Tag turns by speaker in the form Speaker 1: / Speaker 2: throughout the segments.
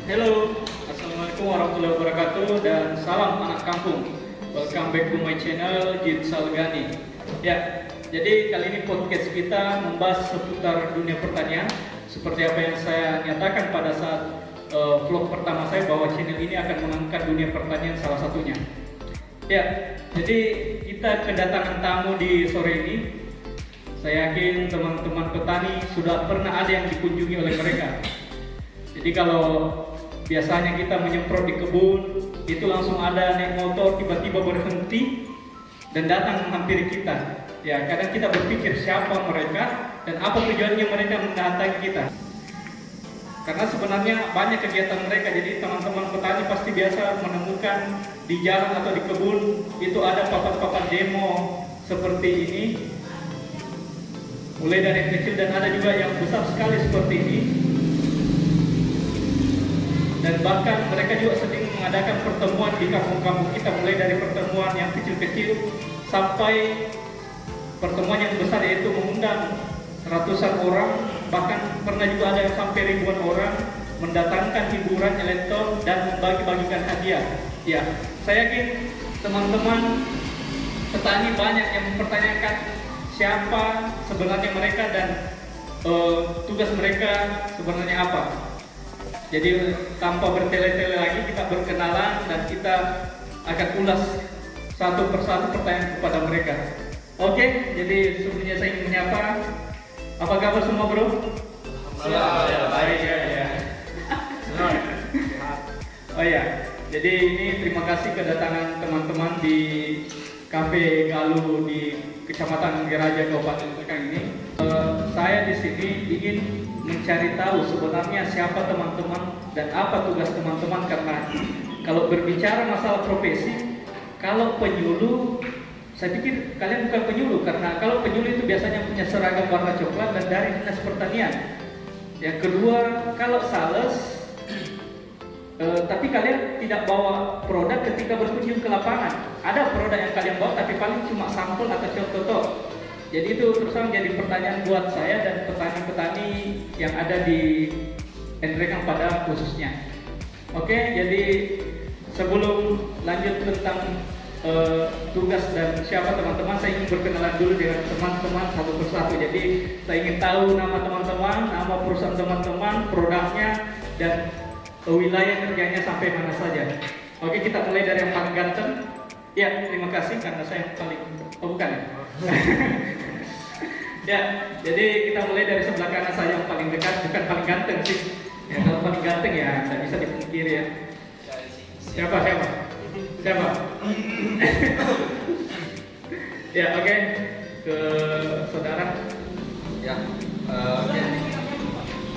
Speaker 1: Halo, Assalamualaikum warahmatullahi wabarakatuh dan salam anak kampung. Welcome back to my channel Jid Salgani. Ya, jadi kali ini podcast kita membahas seputar dunia pertanian. Seperti apa yang saya nyatakan pada saat vlog pertama saya, bahwa channel ini akan mengangkat dunia pertanian salah satunya. Ya, jadi kita kedatangan tamu di sore ini. Saya yakin teman-teman petani sudah pernah ada yang dikunjungi oleh mereka. Jadi kalau biasanya kita menyemprot di kebun, itu langsung ada naik motor tiba-tiba berhenti dan datang menghampiri kita. Ya, kadang kita berpikir siapa mereka dan apa tujuannya mereka mendatangi kita. Karena sebenarnya banyak kegiatan mereka, jadi teman-teman petani pasti biasa menemukan di jalan atau di kebun itu ada papan-papan demo seperti ini. Mulai dari yang kecil dan ada juga yang besar sekali seperti ini. Dan bahkan mereka juga sering mengadakan pertemuan di kampung-kampung kita, mulai dari pertemuan yang kecil-kecil sampai pertemuan yang besar, yaitu mengundang ratusan orang, bahkan pernah juga ada yang sampai ribuan orang, mendatangkan hiburan elektron dan membagi-bagikan hadiah. Ya, saya yakin teman-teman petani banyak yang mempertanyakan siapa sebenarnya mereka dan tugas mereka sebenarnya apa. Jadi tanpa bertele-tele lagi, kita berkenalan dan kita akan ulas satu persatu pertanyaan kepada mereka. Oke, jadi sebelumnya saya ingin menyapa. Apa kabar semua, bro? Baik ya. Oh ya, jadi ini terima kasih kedatangan teman-teman di Cafe Galuh di Kecamatan Geraja, Kabupaten Bekasi ini. Saya di sini ingin mencari tahu sebenarnya siapa teman-teman dan apa tugas teman-teman, karena kalau berbicara masalah profesi, kalau penyuluh, saya pikir kalian bukan penyuluh, karena kalau penyuluh itu biasanya punya seragam warna coklat dan dari dinas pertanian. Yang kedua, kalau sales, tapi kalian tidak bawa produk ketika berkunjung ke lapangan. Ada produk yang kalian bawa tapi paling cuma sampel atau contoh. Jadi itu terus terang jadi pertanyaan buat saya dan petani-petani yang ada di Endrekang pada khususnya. Oke, jadi sebelum lanjut tentang tugas dan siapa teman-teman, saya ingin berkenalan dulu dengan teman-teman satu persatu. Jadi saya ingin tahu nama teman-teman, nama perusahaan teman-teman, produknya, dan wilayah kerjanya sampai mana saja. Oke, kita mulai dari yang paling ganteng. Ya, terima kasih karena saya yang paling... Oh, bukan ya? Ya, jadi kita mulai dari sebelah kanan saya yang paling dekat, bukan paling ganteng sih. Ya, kalau paling ganteng ya tidak bisa dipungkiri ya. Siapa? Ya, oke. Ke saudara.
Speaker 2: Ya,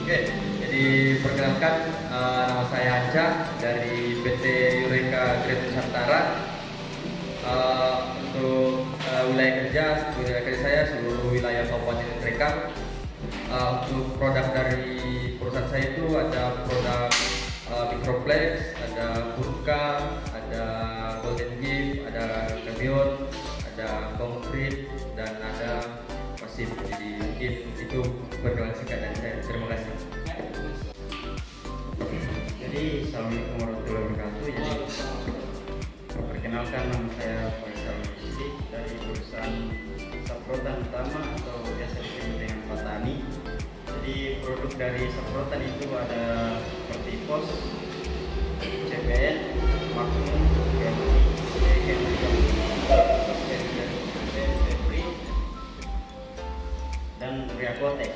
Speaker 2: oke. Jadi perkenalkan, nama saya Anca dari PT Eureka Grade Nusantara. Untuk wilayah kerja saya seluruh wilayah Kabupaten Endrekang. Untuk produk dari perusahaan saya itu ada produk Microplex, ada Burka, ada Golden Gift, ada Cabiot, ada Concrete, dan ada Pasif. Jadi mungkin itu perkenalan singkat dari saya. Terima kasih.
Speaker 3: Jadi assalamualaikum warahmatullahi wabarakatuh. Jadi perkenalkan, nama saya Faisal Rusdi dari perusahaan Saprotan Utama atau biasa disebut dengan Petani. Jadi produk dari Saprotan itu ada seperti POS, CPN, Magnum, dan Riakotek.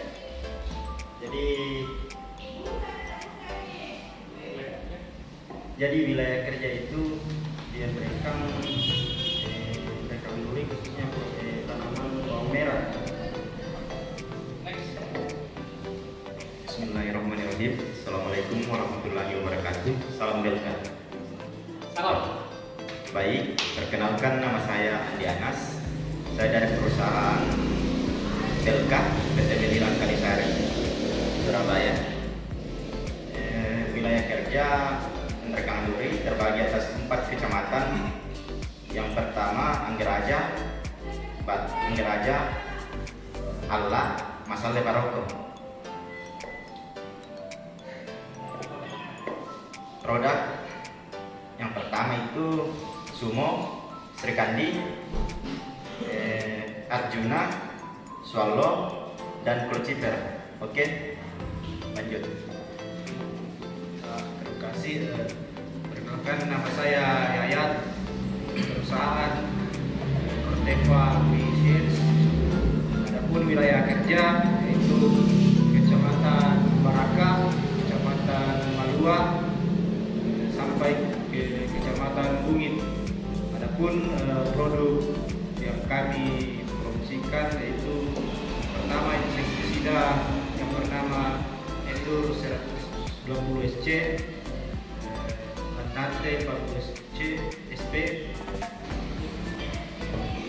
Speaker 3: Jadi wilayah kerja itu di Endrekang, dulu khususnya tanaman bawang merah.
Speaker 4: Bismillahirrahmanirrahim. Assalamualaikum warahmatullahi wabarakatuh. Salam Delta.
Speaker 1: Salam.
Speaker 4: Baik, perkenalkan nama saya Andi Anas. Saya dari perusahaan Delta PT Medilan Kalisari, Surabaya. Wilayah kerja Endrekang Duri terbagi atas 4 kecamatan. Yang pertama Anggeraja, Allah, Masale Baroko. produk. Yang pertama itu Sumo, Srikandi, Arjuna, Swallow, dan Clochiper. Oke, lanjut.
Speaker 5: Terima kasih. Perkenalkan, nama saya Yayat, perusahaan Corteva Machines. Adapun wilayah kerja yaitu Kecamatan Baraka, Kecamatan Malua, sampai ke Kecamatan Bungin. Adapun produk yang kami promosikan yaitu pertama insektisida yang bernama Endur 120 SC, Nate 40 SC SP.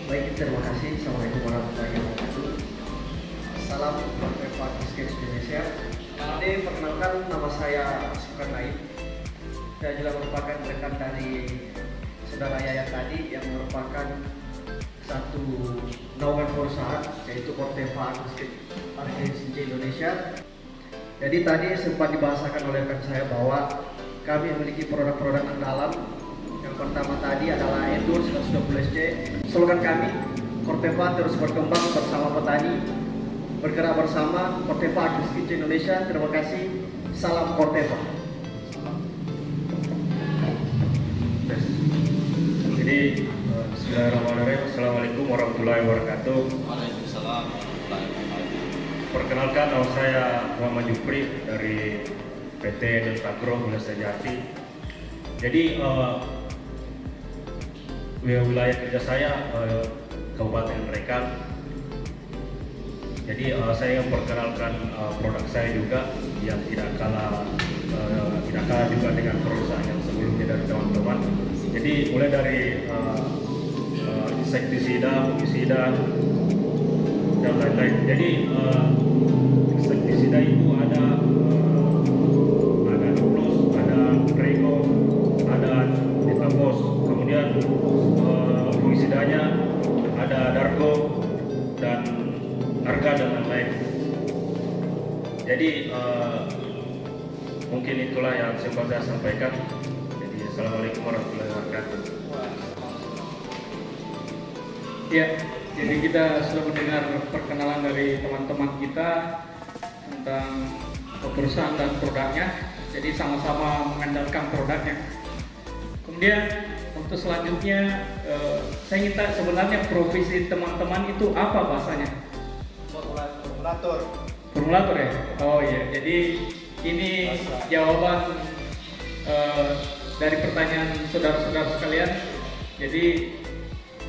Speaker 6: Baik, terima kasih. Assalamualaikum warahmatullahi wabarakatuh. Salam Corteva Biscuits Indonesia. Jadi perkenalkan, nama saya Sukan Naib. Saya juga merupakan rekan dari saudara Yayat tadi yang merupakan satu naungan perusahaan yaitu Corteva Biscuits Indonesia. Jadi tadi sempat dibahasakan oleh rekan saya bahwa kami memiliki produk-produk andalan. Yang pertama tadi adalah Endur 120 SC. Slogan kami, Corteva terus berkembang bersama petani, bergerak bersama. Corteva Biscuits Indonesia. Terima kasih. Salam Corteva.
Speaker 5: Jadi bismillahirrahmanirrahim. Assalamualaikum warahmatullahi wabarakatuh.
Speaker 3: Waalaikumsalam warahmatullahi wabarakatuh.
Speaker 5: Perkenalkan, nama saya Muhammad Jupri dari PT Deltagro Mulai Sejati. Jadi wilayah kerja saya Kabupaten Rekang. Jadi saya memperkenalkan produk saya juga yang tidak kalah juga dengan perusahaan yang sebelumnya dari teman-teman. Jadi mulai dari insektisida, fungisida, dan lain-lain. Jadi insektisida itu ada Duplus, ada Prego, ada Ditapos. Kemudian fungisidanya ada Dargo dan Arga dan lain-lain. Jadi mungkin itulah yang sempat saya sampaikan. Jadi assalamualaikum warahmatullahi wabarakatuh.
Speaker 1: Ya, jadi kita sudah mendengar perkenalan dari teman-teman kita tentang perusahaan dan produknya. Jadi sama-sama mengandalkan produknya. Kemudian untuk selanjutnya saya ingin tanya, sebenarnya profesi teman-teman itu apa bahasanya? Formulator ya? Oh iya, jadi ini jawaban dari pertanyaan saudara-saudara sekalian. Jadi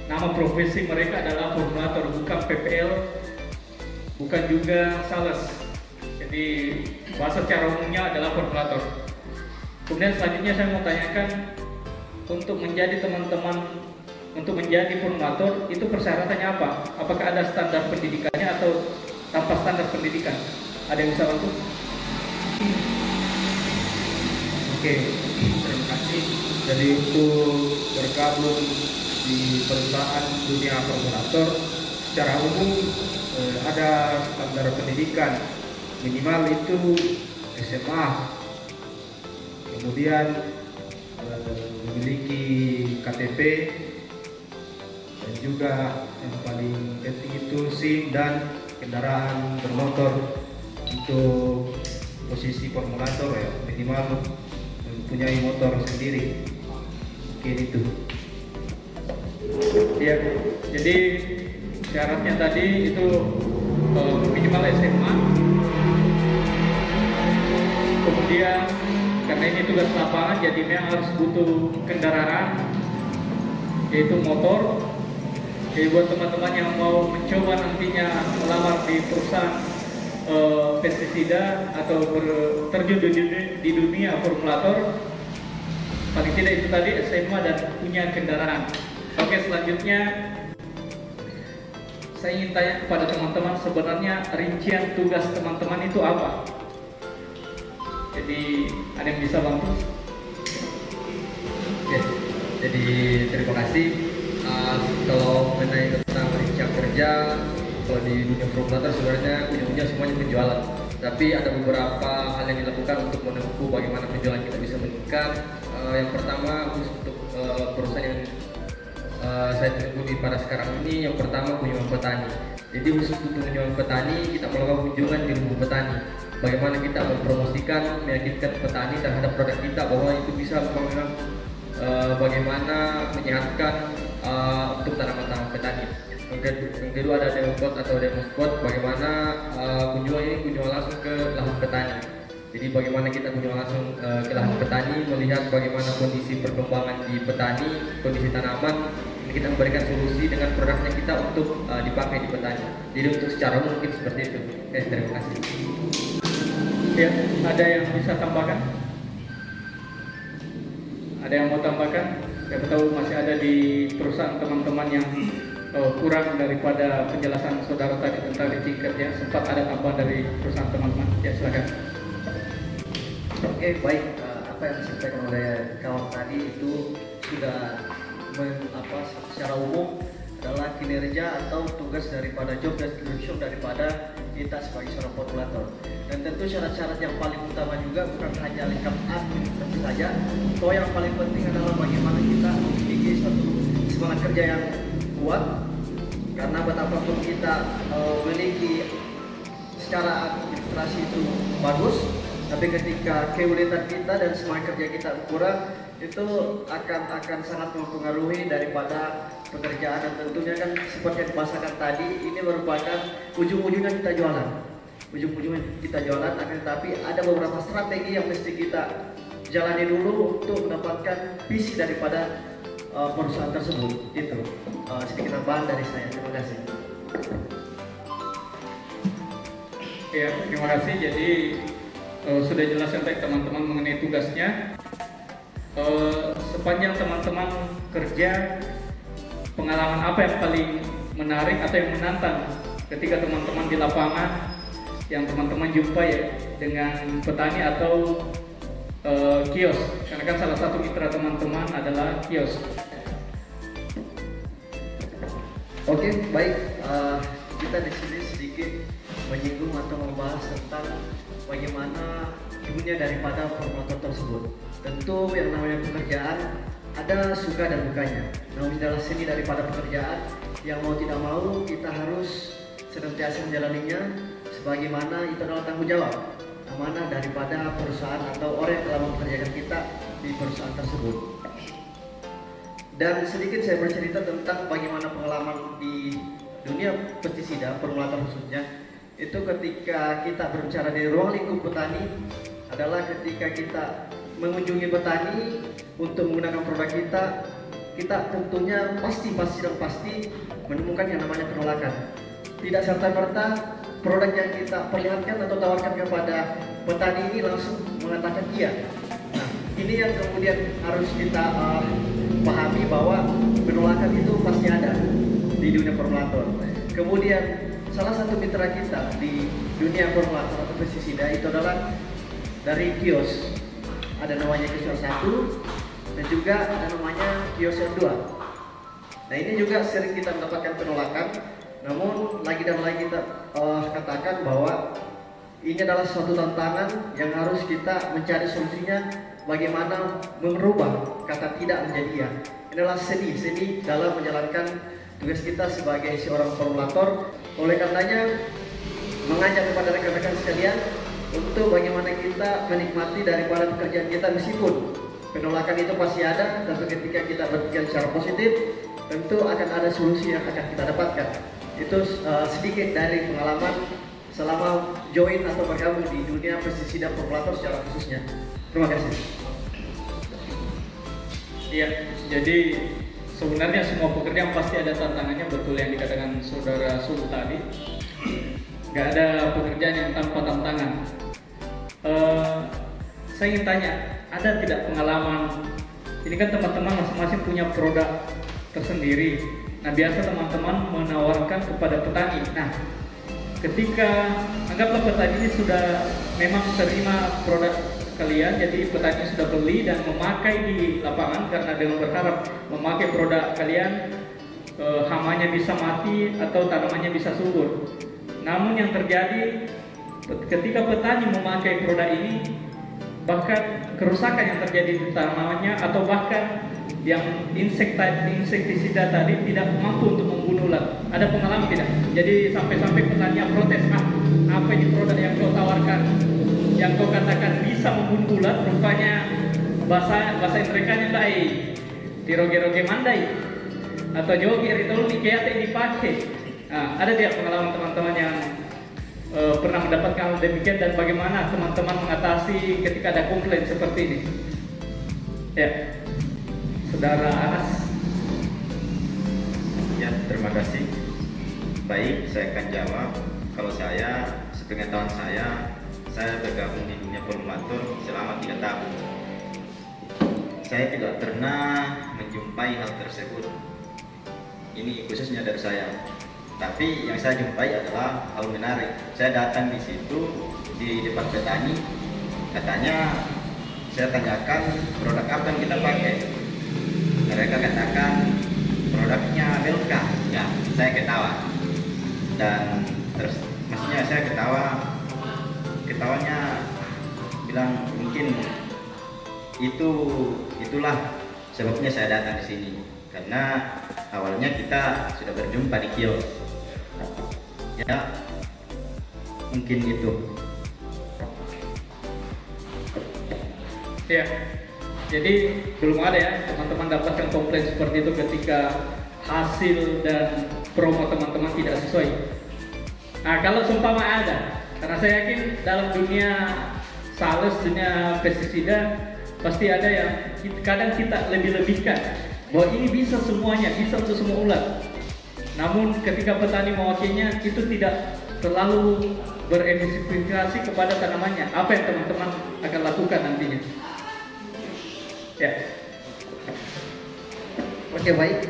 Speaker 1: nama profesi mereka adalah formulator, bukan PPL, bukan juga sales. Jadi bahasa secara umumnya adalah formulator. Kemudian selanjutnya saya mau tanyakan, untuk menjadi teman-teman, untuk menjadi formulator itu persyaratannya apa? Apakah ada standar pendidikannya atau tanpa standar pendidikan? Ada yang bisa bantu?
Speaker 5: Oke, terima kasih. Jadi untuk bergabung di perusahaan dunia formulator secara umum ada standar pendidikan minimal itu SMA, kemudian memiliki KTP, dan juga yang paling penting itu SIM dan kendaraan bermotor. Untuk posisi formulator ya minimal mempunyai motor sendiri. Mungkin itu.
Speaker 1: Ya, jadi syaratnya tadi itu minimal SMA. Kemudian karena ini tugas lapangan, jadi memang harus butuh kendaraan, yaitu motor. Jadi buat teman-teman yang mau mencoba nantinya melamar di perusahaan pestisida atau terjun di dunia formulator, paling tidak itu tadi SMA dan punya kendaraan. Oke, selanjutnya saya ingin tanya kepada teman-teman, sebenarnya rincian tugas teman-teman itu apa? Jadi ada yang bisa bantu?
Speaker 2: Oke, jadi terima kasih. Kalau mengenai tentang rincian kerja, kalau di dunia formulator sebenarnya ujung-ujungnya semuanya penjualan. Tapi ada beberapa hal yang dilakukan untuk menempuh bagaimana penjualan kita bisa meningkat. Yang pertama untuk perusahaan yang saya tempuh pada sekarang ini, yang pertama kunjungan petani. Jadi khusus untuk kunjungan petani, kita melakukan kunjungan di rumah petani. Bagaimana kita mempromosikan, meyakinkan petani terhadap produk kita bahwa itu bisa membangun bagaimana menyehatkan untuk tanaman-tanaman petani. Yang kedua ada demo spot atau demo spot, bagaimana kunjungan langsung ke lahan petani. Jadi bagaimana kita kunjungan langsung ke lahan petani, melihat bagaimana kondisi perkembangan di petani, kondisi tanaman, ini kita memberikan solusi dengan produknya kita untuk dipakai di petani. Jadi untuk secara mungkin seperti itu. Terima kasih.
Speaker 1: Ya, ada yang bisa tambahkan? Ada yang mau tambahkan? Saya tahu masih ada di perusahaan teman-teman yang kurang daripada penjelasan saudara tadi tentang etiket ya. Sempat ada tambahan dari perusahaan teman-teman. Ya, silakan.
Speaker 6: Oke, baik. Apa yang disampaikan oleh kawan tadi itu sudah secara umum adalah kinerja atau tugas daripada job description daripada kita sebagai seorang formulator. Dan tentu syarat-syarat yang paling utama juga bukan hanya lengkap administrasi saja, toh yang paling penting adalah bagaimana kita memiliki suatu semangat kerja yang kuat. Karena betapapun kita memiliki secara administrasi itu bagus, tapi ketika keuletan kita dan semangat kerja kita kurang, itu akan sangat mempengaruhi daripada pekerjaan. Dan tentunya kan seperti yang dibahasakan tadi, ini merupakan ujung-ujungnya kita jualan, akan tetapi ada beberapa strategi yang mesti kita jalani dulu untuk mendapatkan visi daripada perusahaan tersebut. Itu sedikit tambahan dari saya. Terima kasih.
Speaker 1: Ya, terima kasih. Jadi sudah jelas untuk teman-teman mengenai tugasnya. Sepanjang teman-teman kerja, pengalaman apa yang paling menarik atau yang menantang ketika teman-teman di lapangan yang teman-teman jumpa ya dengan petani atau kios? Karena kan salah satu mitra teman-teman adalah kios.
Speaker 6: Oke, baik. Kita di sini sedikit menyinggung atau membahas tentang bagaimana dunia daripada formulator tersebut. Tentu yang namanya pekerjaan ada suka dan dukanya. Namun adalah seni daripada pekerjaan yang mau tidak mau kita harus senantiasa menjalaninya, sebagaimana itu adalah tanggung jawab amanah daripada perusahaan atau orang yang telah mempekerjakan kita di perusahaan tersebut. Dan sedikit saya bercerita tentang bagaimana pengalaman di dunia pestisida, formulator khususnya, itu ketika kita berbicara di ruang lingkup petani adalah ketika kita mengunjungi petani untuk menggunakan produk kita tentunya pasti menemukan yang namanya penolakan. Tidak serta-merta produk yang kita perlihatkan atau tawarkan kepada petani ini langsung mengatakan iya. Nah, ini yang kemudian harus kita pahami bahwa penolakan itu pasti ada di dunia formulator. Kemudian salah satu mitra kita di dunia formulator atau pestisida itu adalah dari kios. Ada namanya kios 1 dan juga ada namanya kios yang 2. Nah, ini juga sering kita mendapatkan penolakan. Namun lagi dan lagi kita katakan bahwa ini adalah suatu tantangan yang harus kita mencari solusinya, bagaimana merubah kata tidak menjadi ya. Ini adalah seni dalam menjalankan tugas kita sebagai seorang formulator. Oleh karenanya mengajak kepada rekan-rekan sekalian untuk bagaimana kita menikmati daripada pekerjaan kita meskipun penolakan itu pasti ada, tapi ketika kita berpikir secara positif tentu akan ada solusi yang akan kita dapatkan. Itu sedikit dari pengalaman selama join atau bergabung di dunia pestisida formulator secara khususnya. Terima kasih.
Speaker 1: Iya, jadi sebenarnya semua pekerjaan pasti ada tantangannya, betul yang dikatakan saudara Sulu tadi. Gak ada pekerjaan yang tanpa tantangan. Saya ingin tanya, ada tidak pengalaman? Ini kan teman-teman masing-masing punya produk tersendiri. Nah, biasa teman-teman menawarkan kepada petani. Nah, ketika anggaplah petani ini sudah memang terima produk kalian, jadi petani sudah beli dan memakai di lapangan karena dengan berharap memakai produk kalian, hamanya bisa mati atau tanamannya bisa subur. Namun yang terjadi ketika petani memakai produk ini, bahkan kerusakan yang terjadi di tanamannya atau bahkan yang insektisida tadi tidak mampu untuk membunuh ulat. Ada pengalaman tidak? Jadi sampai-sampai petani protes, apa ini produk yang kau tawarkan, yang kau katakan bisa membunuh ulat, rupanya bahasa mereka nyandai tiroge-roge mandai atau joger itu nikah yang dipakai. Nah, ada tidak pengalaman teman-teman yang pernah mendapatkan hal demikian dan bagaimana teman-teman mengatasi ketika ada komplain seperti ini? Ya, Saudara Anas.
Speaker 4: Ya, terima kasih. Baik, saya akan jawab. Kalau saya, sepengetahuan saya bergabung di dunia formulator selama 3 tahun. Saya tidak pernah menjumpai hal tersebut. Ini khususnya dari saya. Tapi yang saya jumpai adalah hal menarik. Saya datang di situ di depan petani, katanya saya tanyakan produk apa yang kita pakai. Mereka katakan produknya Belka. Ya, saya ketawa. Dan terus maksudnya saya ketawanya bilang mungkin itulah sebabnya saya datang di sini, karena awalnya kita sudah berjumpa di kios. Ya, mungkin itu.
Speaker 1: Ya, jadi belum ada ya teman-teman dapatkan komplain seperti itu ketika hasil dan promo teman-teman tidak sesuai. Nah, kalau seumpama ada, karena saya yakin dalam dunia sales, dunia pestisida pasti ada yang kadang kita lebih-lebihkan bahwa ini bisa semuanya, bisa untuk semua ulat. Namun ketika petani mewakilnya itu tidak terlalu berefektivitas kepada tanamannya. Apa yang teman-teman akan lakukan nantinya? Ya.
Speaker 6: Oke, baik.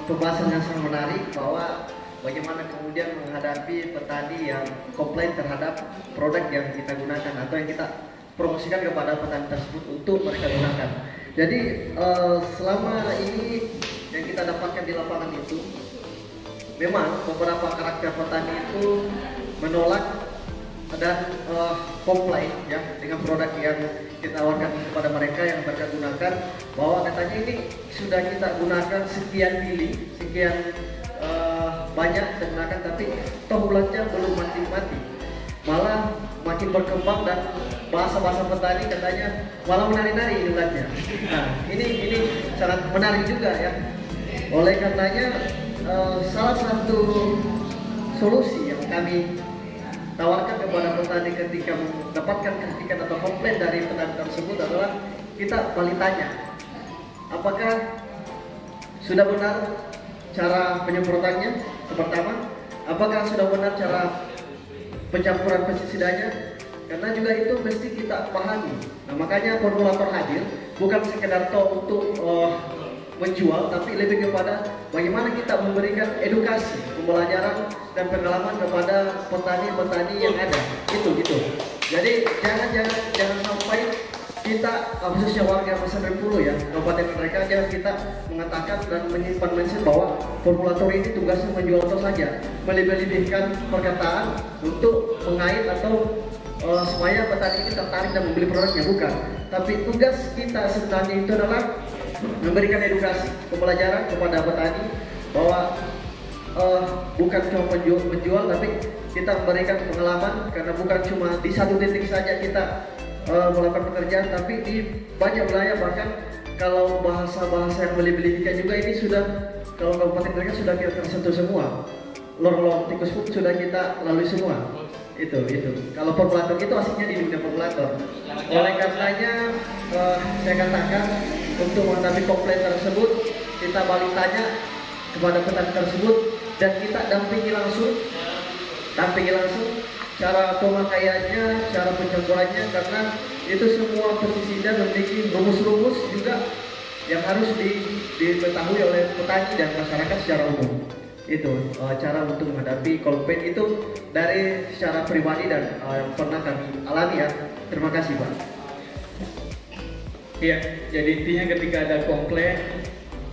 Speaker 6: Pembahasan yang sangat menarik bahwa bagaimana kemudian menghadapi petani yang komplain terhadap produk yang kita gunakan atau yang kita promosikan kepada petani tersebut untuk mereka gunakan. Jadi selama ini yang kita dapatkan di lapangan itu, memang beberapa karakter petani itu menolak dan komplain ya dengan produk yang kita tawarkan kepada mereka yang mereka gunakan, bahwa katanya ini sudah kita gunakan sekian pilih, sekian banyak kita gunakan, tapi toh ulatnya belum mati-mati, malah makin berkembang dan bahasa-bahasa petani katanya malah menari-nari ulatnya. Nah, ini sangat menarik juga ya. Oleh karenanya salah satu solusi yang kami tawarkan kepada petani ketika mendapatkan kritikan atau komplain dari petani tersebut adalah kita balik tanya, apakah sudah benar cara penyemprotannya, pertama, apakah sudah benar cara pencampuran pestisidanya, karena juga itu mesti kita pahami. Nah, makanya formulator hadir bukan sekedar untuk menjual, tapi lebih kepada bagaimana kita memberikan edukasi, pembelajaran dan pengalaman kepada petani-petani yang ada. Itu gitu. Jadi jangan sampai kita, khususnya warga Pesantren Pulo ya, kabupaten mereka, jangan kita mengatakan dan menyimpan mindset bahwa formulator ini tugasnya menjual atau saja, melebih-lebihkan perkataan untuk mengait atau supaya petani ini tertarik dan membeli produknya, bukan. Tapi tugas kita sebenarnya itu adalah memberikan edukasi, pembelajaran kepada petani bahwa bukan cuma menjual, tapi kita memberikan pengalaman, karena bukan cuma di satu titik saja kita melakukan pekerjaan, tapi di banyak wilayah. Bahkan kalau bahasa-bahasa yang melebih-lebihkan juga ini sudah, kalau kabupaten mereka sudah kita tersentuh semua, lorong-lorong tikus pun sudah kita lalui semua. Itu kalau formulator itu aslinya di dunia formulator. Oleh karenanya saya katakan untuk menghadapi komplain tersebut, kita balik tanya kepada petani tersebut dan kita dampingi langsung cara pemakaiannya, cara pencampurannya, karena itu semua pestisida memiliki rumus-rumus juga yang harus diketahui oleh petani dan masyarakat secara umum. Itu cara untuk menghadapi komplain itu dari secara pribadi dan yang pernah kami alami ya. Terima kasih, Pak.
Speaker 1: Iya, jadi intinya ketika ada komplain,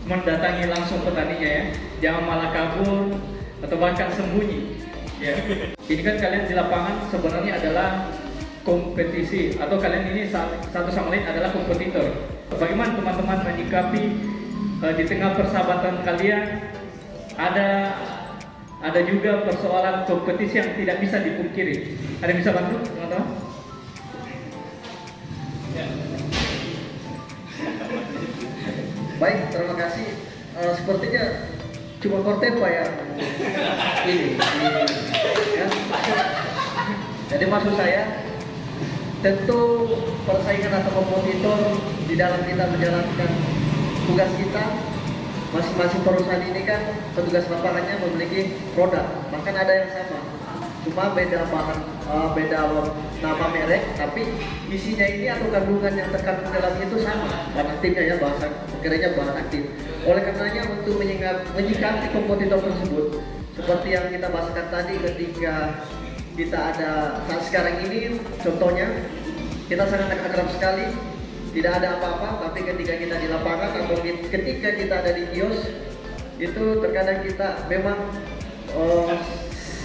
Speaker 1: mendatangi langsung petaninya ya, jangan malah kabur atau bahkan sembunyi. Ya, ini kan kalian di lapangan sebenarnya adalah kompetisi atau kalian ini satu sama lain adalah kompetitor. Bagaimana teman-teman menyikapi di tengah persahabatan kalian ada juga persoalan kompetisi yang tidak bisa dipungkiri. Ada yang bisa bantu teman-teman? Ya.
Speaker 6: Baik, terima kasih. Sepertinya cuma Kortepa yang ini. Ya. Jadi maksud saya, tentu persaingan atau kompetitor di dalam kita menjalankan tugas kita, masing-masing perusahaan ini kan petugas lapangannya memiliki produk, bahkan ada yang sama, cuma beda bahan, beda nama merek, tapi isinya ini atau kandungan yang terkandung dalam itu sama, bahan aktifnya ya, bahasa pekerjanya bahan aktif. Oleh karenanya untuk menyikapi kompetitor tersebut, seperti yang kita bahasakan tadi ketika kita ada saat sekarang ini, contohnya kita sangat akrab sekali, tidak ada apa-apa, tapi ketika kita di lapangan atau ketika kita ada di kios, itu terkadang kita memang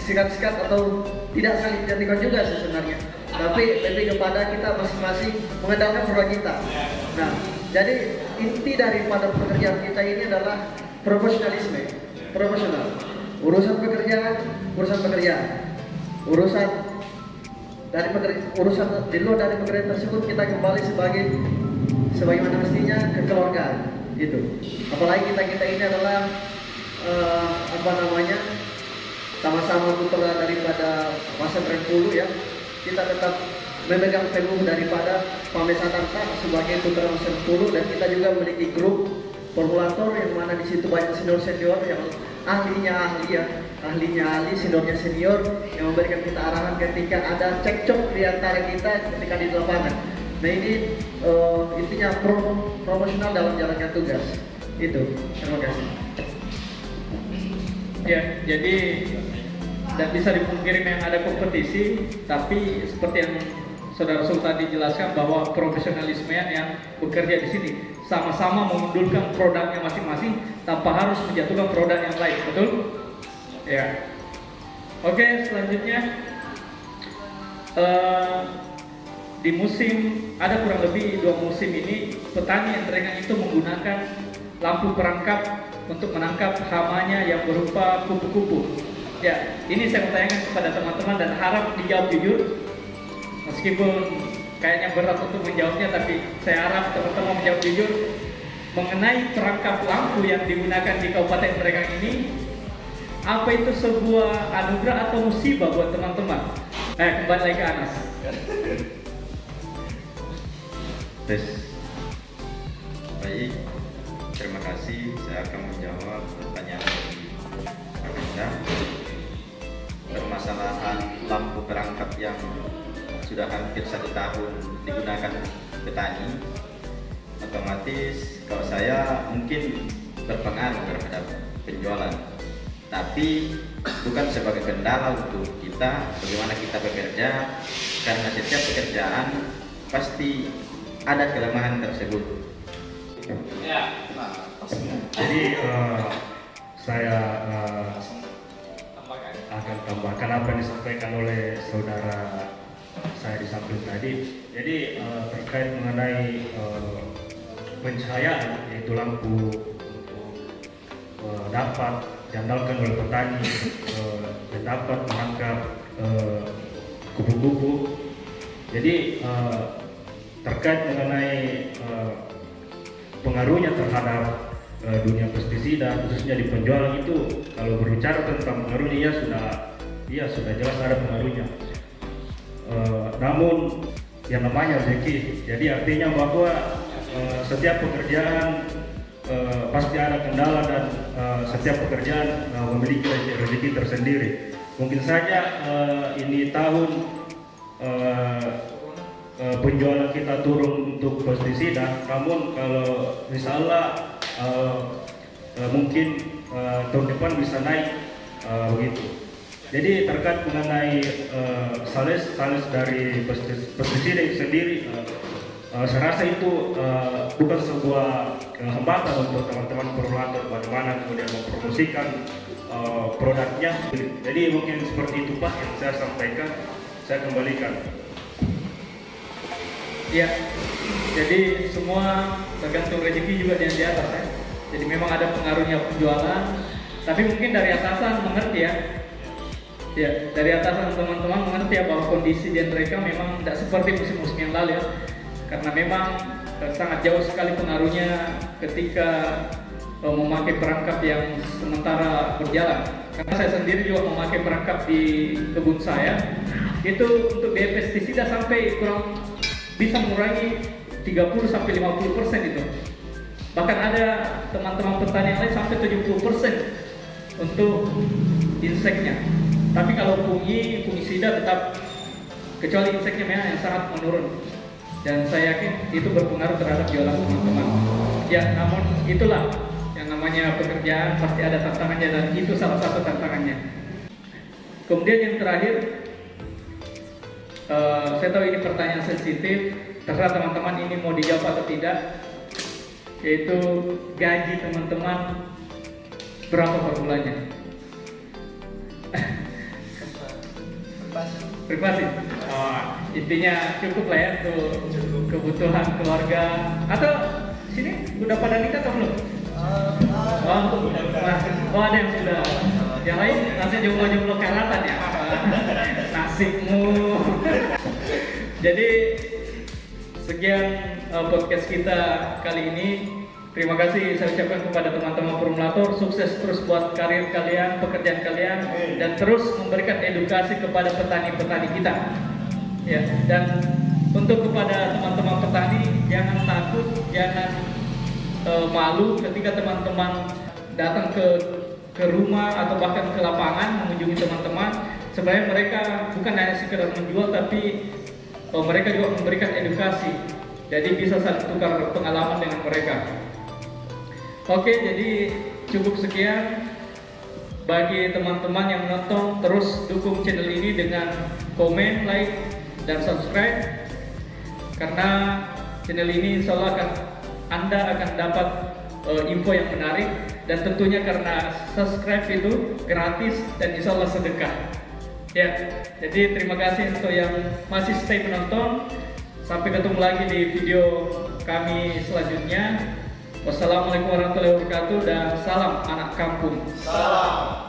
Speaker 6: sikat-sikat atau tidak saling menjatuhkan juga sebenarnya, tapi lebih kepada kita masing-masing mengandalkan produk kita. Nah, jadi inti daripada pekerjaan kita ini adalah profesionalisme, profesional. Urusan pekerjaan, urusan dari urusan di luar dari pekerjaan tersebut kita kembali sebagaimana mestinya kekeluargaan itu. Apalagi kita ini adalah sama-sama putra daripada pesantren Pulu ya. Kita tetap memegang teguh daripada Pamesatanta sebagai putra pesantren Pulu, dan kita juga memiliki grup formulator yang mana di situ banyak senior yang ahlinya ahli, seniornya senior yang memberikan kita arahan ketika ada cekcok di antara kita ketika di lapangan. Nah ini intinya profesional dalam menjalankan tugas. Itu. Terima kasih.
Speaker 1: Ya, jadi tidak bisa dipungkiri yang ada kompetisi, tapi seperti yang Saudara Sul tadi jelaskan bahwa profesionalisme yang bekerja di sini sama-sama mengundurkan produknya masing-masing tanpa harus menjatuhkan produk yang lain, betul? Ya. Oke, selanjutnya di musim ada kurang lebih 2 musim ini petani yang Entregan itu menggunakan lampu perangkap untuk menangkap hamanya yang berupa kupu-kupu. Ya, ini saya bertanyakan kepada teman-teman dan harap dijawab jujur. Meskipun kayaknya berat untuk menjawabnya, tapi saya harap teman-teman menjawab jujur mengenai perangkap lampu yang digunakan di Kabupaten Entregan ini. Apa itu sebuah anugerah atau musibah buat teman-teman? Kembali lagi ke Anas.
Speaker 4: Baik, terima kasih. Saya akan menjawab pertanyaan dari Anda. Permasalahan lampu perangkap yang sudah hampir 1 tahun digunakan petani, otomatis kalau saya mungkin berpengaruh terhadap penjualan, tapi bukan sebagai kendala untuk kita bagaimana kita bekerja, karena setiap pekerjaan pasti ada kelemahan tersebut.
Speaker 5: Jadi saya akan tambahkan apa yang disampaikan oleh saudara saya di samping tadi. Jadi terkait mengenai pencahayaan, yaitu lampu untuk dapat diandalkan oleh petani dan dapat menangkap kupu-kupu. Jadi terkait mengenai pengaruhnya terhadap dunia pestisida, khususnya di penjualan itu, kalau berbicara tentang pengaruhnya ya sudah jelas ada pengaruhnya. Namun yang namanya rezeki, jadi artinya bahwa setiap pekerjaan pasti ada kendala dan setiap pekerjaan memiliki rezeki tersendiri. Mungkin saja ini tahun penjualan kita turun untuk pestisida, namun kalau misalnya mungkin tahun depan bisa naik begitu. Jadi terkait mengenai sales dari pestisida itu sendiri, saya rasa itu bukan sebuah hambatan untuk teman-teman formulator bagaimana kemudian mempromosikan produknya. Jadi mungkin seperti itu Pak yang saya sampaikan, saya kembalikan.
Speaker 1: Ya, jadi semua tergantung rezeki juga yang di atas ya. Jadi memang ada pengaruhnya penjualan, tapi mungkin dari atasan mengerti ya. Ya, dari atasan teman-teman mengerti ya bahwa kondisi di mereka memang tidak seperti musim-musim yang lalu ya. Karena memang sangat jauh sekali pengaruhnya ketika memakai perangkap yang sementara berjalan. Karena saya sendiri juga memakai perangkap di kebun saya, itu untuk biaya pestisida sampai kurang bisa mengurangi 30-50% itu. Bahkan ada teman-teman petani yang lain sampai 70% untuk inseknya. Tapi kalau fungisida tetap, kecuali inseknya memang yang sangat menurun. Dan saya yakin itu berpengaruh terhadap jualan teman-teman. Ya, namun itulah yang namanya pekerjaan, pasti ada tantangannya dan itu salah satu tantangannya. Kemudian yang terakhir, saya tahu ini pertanyaan sensitif, terserah teman-teman ini mau dijawab atau tidak, yaitu gaji teman-teman berapa per bulannya? Privasi. Intinya cukup lah ya untuk kebutuhan keluarga. Atau sini udah pada nikah atau belum? Ada yang sudah. Yang lain nanti jomblo-jomblo karatan ya. Nasibmu. Jadi sekian podcast kita kali ini. Terima kasih saya ucapkan kepada teman-teman formulator, sukses terus buat karir kalian, pekerjaan kalian, dan terus memberikan edukasi kepada petani-petani kita. Ya, dan untuk kepada teman-teman petani, jangan takut, jangan malu ketika teman-teman datang ke rumah atau bahkan ke lapangan mengunjungi teman-teman. Sebenarnya mereka bukan hanya sekedar menjual, tapi mereka juga memberikan edukasi. Jadi bisa saling tukar pengalaman dengan mereka. Oke, jadi cukup sekian. Bagi teman-teman yang menonton, terus dukung channel ini dengan komen, like, dan subscribe. Karena channel ini insya Allah Anda akan dapat info yang menarik. Dan tentunya karena subscribe itu gratis dan insya Allah sedekah. Ya, jadi terima kasih untuk yang masih stay menonton. Sampai ketemu lagi di video kami selanjutnya. Wassalamualaikum warahmatullahi wabarakatuh dan salam anak kampung.
Speaker 7: Salam.